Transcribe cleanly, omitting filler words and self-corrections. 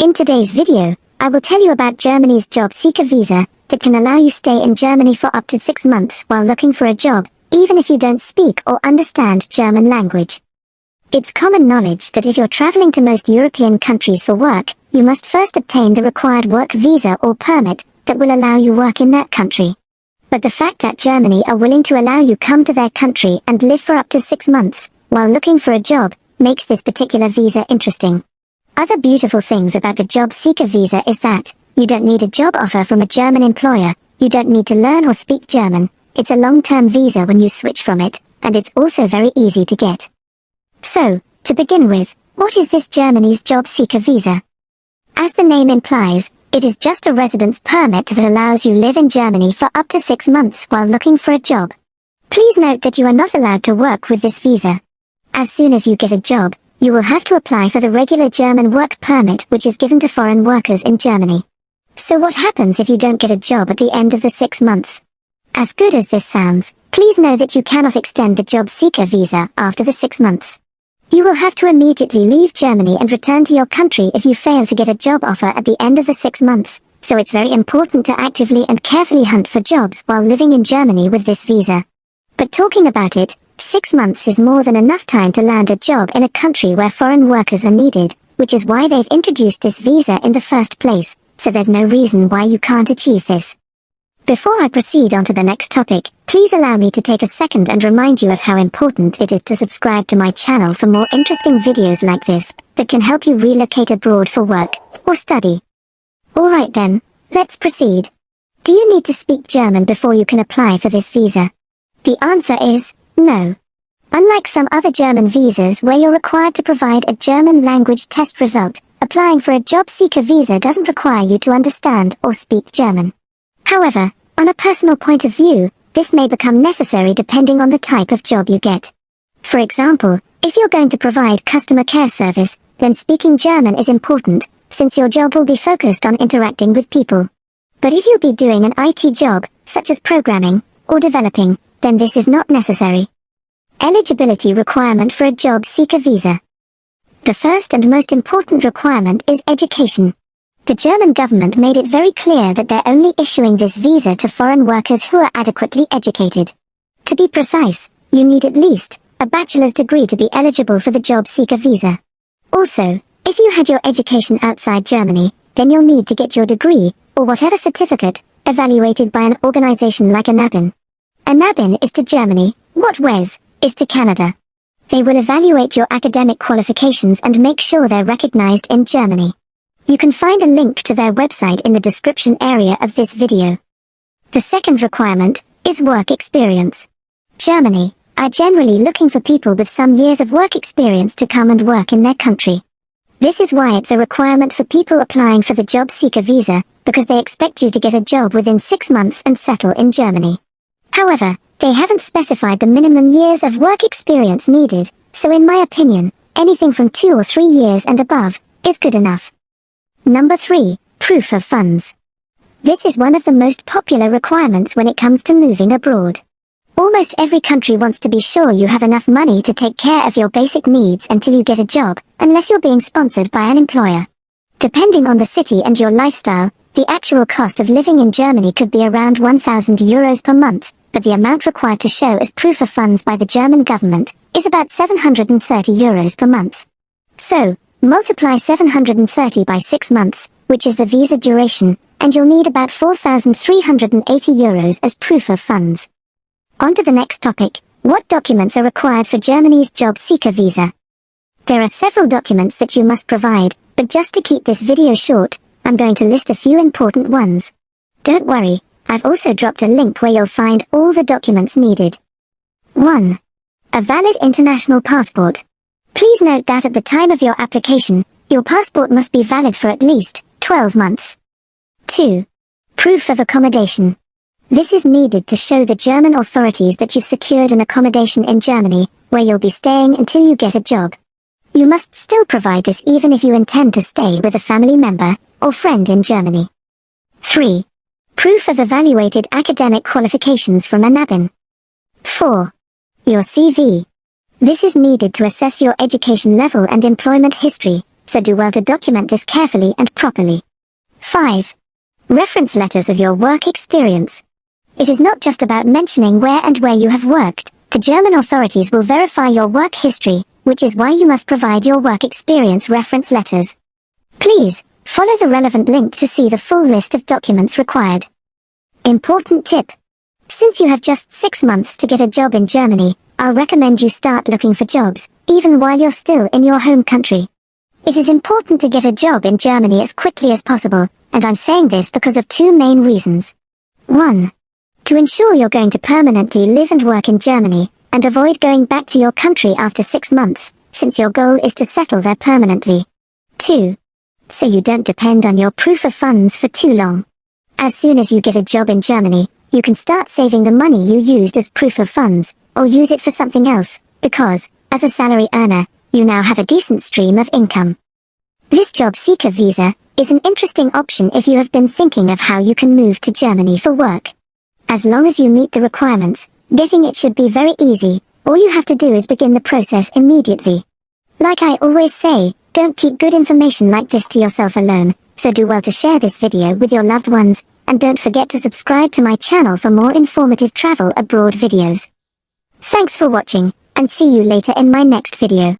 In today's video, I will tell you about Germany's Job Seeker Visa that can allow you stay in Germany for up to 6 months while looking for a job, even if you don't speak or understand German language. It's common knowledge that if you're traveling to most European countries for work, you must first obtain the required work visa or permit that will allow you work in that country. But the fact that Germany are willing to allow you come to their country and live for up to 6 months while looking for a job makes this particular visa interesting. Other beautiful things about the Job Seeker Visa is that you don't need a job offer from a German employer, you don't need to learn or speak German, it's a long-term visa when you switch from it, and it's also very easy to get. So, to begin with, what is this Germany's Job Seeker Visa? As the name implies, it is just a residence permit that allows you live in Germany for up to 6 months while looking for a job. Please note that you are not allowed to work with this visa. As soon as you get a job, you will have to apply for the regular German work permit which is given to foreign workers in Germany. So what happens if you don't get a job at the end of the 6 months? As good as this sounds, please know that you cannot extend the Job Seeker Visa after the 6 months. You will have to immediately leave Germany and return to your country if you fail to get a job offer at the end of the 6 months, so it's very important to actively and carefully hunt for jobs while living in Germany with this visa. But talking about it, 6 months is more than enough time to land a job in a country where foreign workers are needed, which is why they've introduced this visa in the first place, so there's no reason why you can't achieve this. Before I proceed on to the next topic, please allow me to take a second and remind you of how important it is to subscribe to my channel for more interesting videos like this, that can help you relocate abroad for work, or study. Alright then, let's proceed. Do you need to speak German before you can apply for this visa? The answer is, no. Unlike some other German visas where you're required to provide a German language test result, applying for a job seeker visa doesn't require you to understand or speak German. However, on a personal point of view, this may become necessary depending on the type of job you get. For example, if you're going to provide customer care service, then speaking German is important, since your job will be focused on interacting with people. But if you'll be doing an IT job, such as programming or developing, then this is not necessary. Eligibility requirement for a job seeker visa. The first and most important requirement is education. The German government made it very clear that they're only issuing this visa to foreign workers who are adequately educated. To be precise, you need at least a bachelor's degree to be eligible for the job seeker visa. Also, if you had your education outside Germany, then you'll need to get your degree, or whatever certificate, evaluated by an organization like a NABIN. A NABIN is to Germany, what WES is to Canada. They will evaluate your academic qualifications and make sure they're recognized in Germany. You can find a link to their website in the description area of this video. The second requirement is work experience. Germany are generally looking for people with some years of work experience to come and work in their country. This is why it's a requirement for people applying for the job seeker visa, because they expect you to get a job within 6 months and settle in Germany. However, they haven't specified the minimum years of work experience needed, so in my opinion, anything from 2 or 3 years and above is good enough. Number 3, proof of funds. This is one of the most popular requirements when it comes to moving abroad. Almost every country wants to be sure you have enough money to take care of your basic needs until you get a job, unless you're being sponsored by an employer. Depending on the city and your lifestyle, the actual cost of living in Germany could be around 1,000 euros per month, but the amount required to show as proof of funds by the German government is about 730 euros per month. So, multiply 730 by 6 months, which is the visa duration, and you'll need about 4,380 euros as proof of funds. On to the next topic, what documents are required for Germany's job seeker visa? There are several documents that you must provide, but just to keep this video short, I'm going to list a few important ones. Don't worry, I've also dropped a link where you'll find all the documents needed. 1. A valid international passport. Please note that at the time of your application, your passport must be valid for at least 12 months. 2. Proof of accommodation. This is needed to show the German authorities that you've secured an accommodation in Germany, where you'll be staying until you get a job. You must still provide this even if you intend to stay with a family member or friend in Germany. 3. Proof of evaluated academic qualifications from a NABIN. 4. Your CV. This is needed to assess your education level and employment history, so do well to document this carefully and properly. 5. Reference letters of your work experience. It is not just about mentioning where you have worked. The German authorities will verify your work history, which is why you must provide your work experience reference letters. Please, follow the relevant link to see the full list of documents required. Important tip. Since you have just 6 months to get a job in Germany, I'll recommend you start looking for jobs, even while you're still in your home country. It is important to get a job in Germany as quickly as possible, and I'm saying this because of 2 main reasons. 1. To ensure you're going to permanently live and work in Germany, and avoid going back to your country after 6 months, since your goal is to settle there permanently. 2. So you don't depend on your proof of funds for too long. As soon as you get a job in Germany, you can start saving the money you used as proof of funds, or use it for something else, because, as a salary earner, you now have a decent stream of income. This job seeker visa is an interesting option if you have been thinking of how you can move to Germany for work. As long as you meet the requirements, getting it should be very easy. All you have to do is begin the process immediately. Like I always say, don't keep good information like this to yourself alone, so do well to share this video with your loved ones, and don't forget to subscribe to my channel for more informative travel abroad videos. Thanks for watching, and see you later in my next video.